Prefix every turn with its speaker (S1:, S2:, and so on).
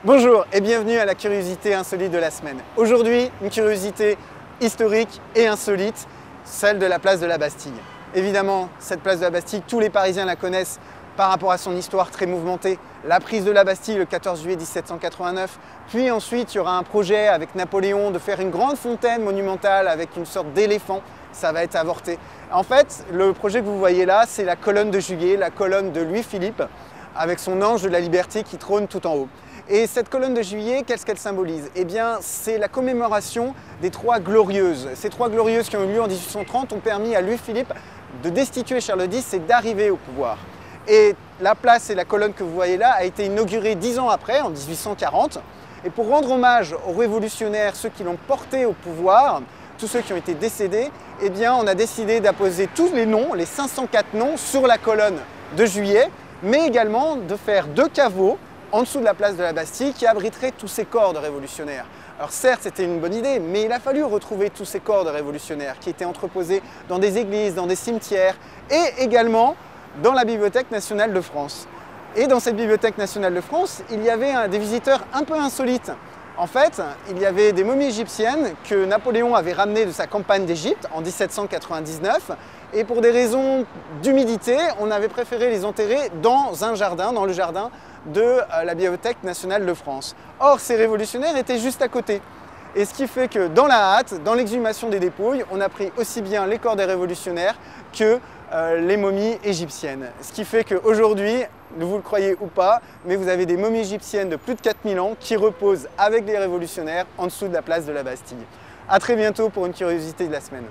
S1: Bonjour et bienvenue à la curiosité insolite de la semaine. Aujourd'hui, une curiosité historique et insolite, celle de la place de la Bastille. Évidemment, cette place de la Bastille, tous les Parisiens la connaissent par rapport à son histoire très mouvementée. La prise de la Bastille le 14 juillet 1789, puis ensuite il y aura un projet avec Napoléon de faire une grande fontaine monumentale avec une sorte d'éléphant. Ça va être avorté. En fait, le projet que vous voyez là, c'est la colonne de Juillet, la colonne de Louis-Philippe, avec son ange de la liberté qui trône tout en haut. Et cette colonne de Juillet, qu'est-ce qu'elle symbolise? Eh bien, c'est la commémoration des Trois Glorieuses. Ces Trois Glorieuses qui ont eu lieu en 1830 ont permis à Louis-Philippe de destituer Charles X et d'arriver au pouvoir. Et la place et la colonne que vous voyez là a été inaugurée 10 ans après, en 1840. Et pour rendre hommage aux révolutionnaires, ceux qui l'ont porté au pouvoir, tous ceux qui ont été décédés, eh bien, on a décidé d'apposer tous les noms, les 504 noms, sur la colonne de Juillet, mais également de faire 2 caveaux en dessous de la place de la Bastille qui abriterait tous ces corps de révolutionnaires. Alors certes, c'était une bonne idée, mais il a fallu retrouver tous ces corps de révolutionnaires qui étaient entreposés dans des églises, dans des cimetières et également dans la Bibliothèque nationale de France. Et dans cette Bibliothèque nationale de France, il y avait des visiteurs un peu insolites. En fait, il y avait des momies égyptiennes que Napoléon avait ramenées de sa campagne d'Égypte en 1799 et pour des raisons d'humidité, on avait préféré les enterrer dans un jardin, dans le jardin de la Bibliothèque nationale de France. Or, ces révolutionnaires étaient juste à côté. Et ce qui fait que dans la hâte, dans l'exhumation des dépouilles, on a pris aussi bien les corps des révolutionnaires que les momies égyptiennes. Ce qui fait qu'aujourd'hui, vous le croyez ou pas, mais vous avez des momies égyptiennes de plus de 4000 ans qui reposent avec les révolutionnaires en dessous de la place de la Bastille. A très bientôt pour une curiosité de la semaine.